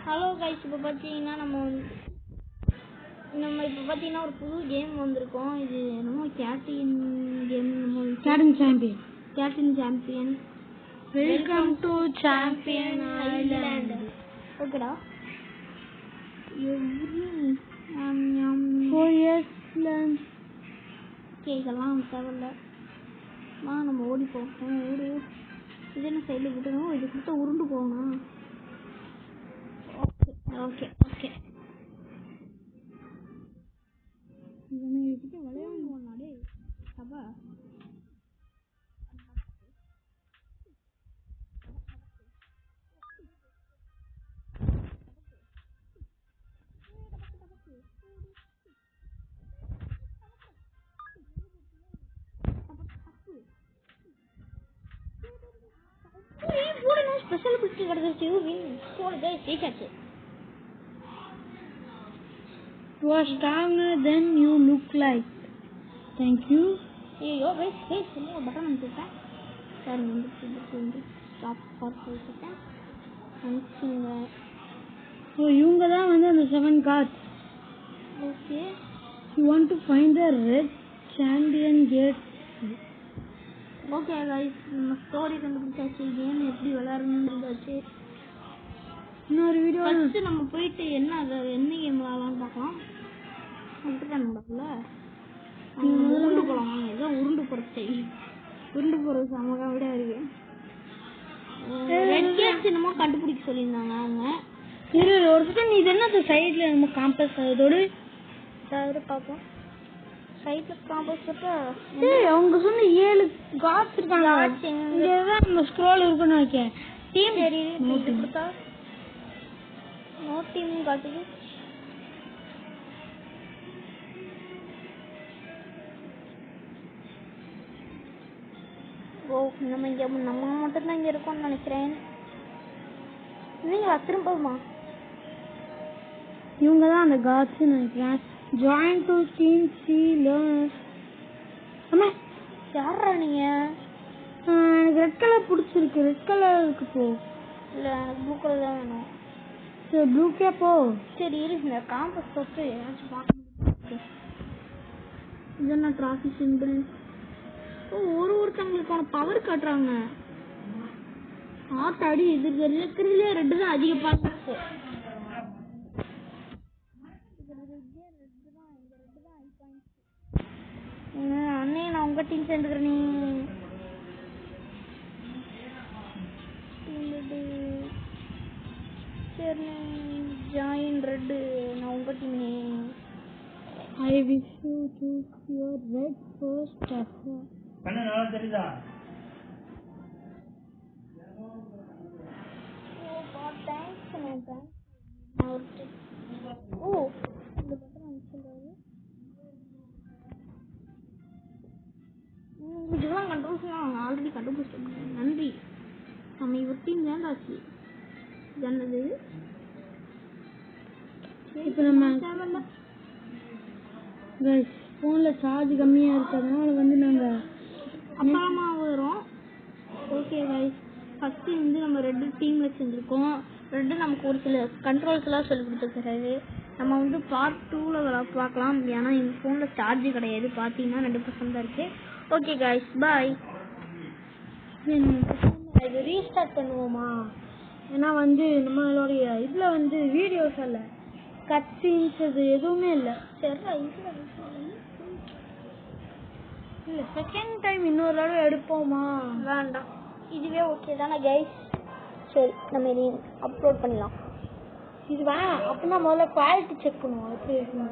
Hello guys, இப்போ பார்த்தீங்கன்னா நம்ம இப்போ பார்த்தீங்கன்னா ஒரு புது கேம் வந்திருக்கோம். இது என்னமோ கேட்டின் கேம், கேட்டின் champion. Welcome to champion island. ஓகேடா, இதெல்லாம் தேவையில்ல. நம்ம ஓடி போவோம். ஓடு, இது என்ன சைடில் விட்டுருவோம். இது கொடுத்தா உருண்டு போகணும். ஓகே ஓகே கிட்ட விளையாடுவாடே சபா. ஸ்பெஷல் பிடிச்சி கிடச்சிருச்சு. ஜெயிச்சாச்சு. You are stronger than you look like. Thank you. ஐயோ வெயிட் சும்மா பட்டன் அனுப்பிட்டேன். சார் வந்து ஸ்டாப் ஃபார் போட்டுட்டேன். அனுப்பிச்சுங்க. ஸோ இவங்க தான் வந்து அந்த 7 cards. Okay, You want to find the red champion gate. Okay guys, நம்ம ஸ்டோரி கண்டுபிடிச்சாச்சு. கேம் எப்படி விளையாடணும்னு இருந்தாச்சு. இன்னொரு வீடியோ ஃபஸ்ட்டு நம்ம போயிட்டு என்ன கேம் விளையாடலாம்னு பார்க்கலாம். அப்படிதான் நடக்கல. உருண்டு போகலாம். ஏதோ உருண்டு போகிறது உருண்டு போகிறது சமகம் விட இருக்கு. ரெட் கேம்ஸ் என்னமோ கண்டுபிடிக்க சொல்லியிருந்தாங்க அவங்க. ஒரு செகண்ட், இது என்ன சைடில் நம்ம காம்பஸ் அதோடு பார்ப்போம். சைடில் காம்பஸ் போட்டா அவங்க சொன்ன 7 காட்ஸ் இருக்காங்க. இங்கே தான் நம்ம ஸ்க்ரோல் இருக்குன்னு வைக்கேன். டீம் கொடுத்தா நோ டீம் காட்டுது. ஓ, நம்ம இங்கே நம்ம மட்டும்தான் இங்கே இருக்கோம்னு நினைக்கிறேன். இல்லைங்களா திரும்பமா? இவங்க தான் அந்த காட்ஸ்ன்னு நினைக்கிறேன். Join to team C learn. அம்மா யாரா நீங்க? எனக்கு ரெட் கலர் பிடிச்சிருக்கு. ரெட் கலருக்கு போ. இல்லை, எனக்கு ப்ளூ கலர் தான் வேணும். சரி, ப்ளூக்கே போ. சரி இரு, இந்த காம்பஸ் தொட்டு ஏதாச்சும் பார்க்க முடியும். இது என்ன ட்ராஃபி சிம்பிள்? ஓ, ஒருத்தவங்களுக்கான பவர் காட்டுறாங்க. ஆத்தாடி, இது இருக்கிறதுலே ரெட்டு தான் அதிக பாயிண்ட்ஸ். அண்ணே, நான் உங்க டீம் சேர்ந்துக்கிறேன். சரி, ஜாயின் ரெட்டு, நான் உங்க team. I wish you choose your red first. கண்ணு நல்லா தெரியுதா? ஓ, இந்த பட்டன் அனுப்பிச்சுடுறாரு. இதெல்லாம் கண்டுபிடிச்சா ஆல்ரெடி கண்டுபிடிச்சிருக்கேன். நன்றி. நம்ம இவர் டீம் வேண்டாச்சு. என்னது இப்போ நம்ம ஃபோனில் சார்ஜ் கம்மியாக இருக்கிறதுனால வந்து நாங்கள் அப்புறமா வரும். ஓகே கைஸ், ஃபஸ்ட்டு வந்து நம்ம ரெட்டு டீமில் செஞ்சுருக்கோம். ரெட்டு நமக்கு ஒரு சில கண்ட்ரோல்ஸ்லாம் சொல்லி கொடுத்துருக்காரு. நம்ம வந்து பார்ட் 2ல் பார்க்கலாம். ஏன்னா எங்கள் ஃபோனில் சார்ஜ் கிடையாது. பார்த்தீங்கன்னா 2% தான் இருக்குது. ஓகே கைஸ், பாய். இது ரீஸ்டார்ட் பண்ணுவோமா? ஏன்னா வந்து நம்மளுடைய இதில் வந்து வீடியோஸ் இல்லை, கட் சீன்ஸ் அது எதுவுமே இல்லை. சரி, இல்லை செகண்ட் டைம் இன்னொரு தடவை எடுப்போமா? வேண்டாம், இதுவே ஓகே தானே கைஸ்? சரி, நம்ம இதையும் அப்லோட் பண்ணலாம். இது வேணாம். அப்படின்னா முதல்ல குவாலிட்டி செக் பண்ணுவோம் எப்படி இருக்குன்னு.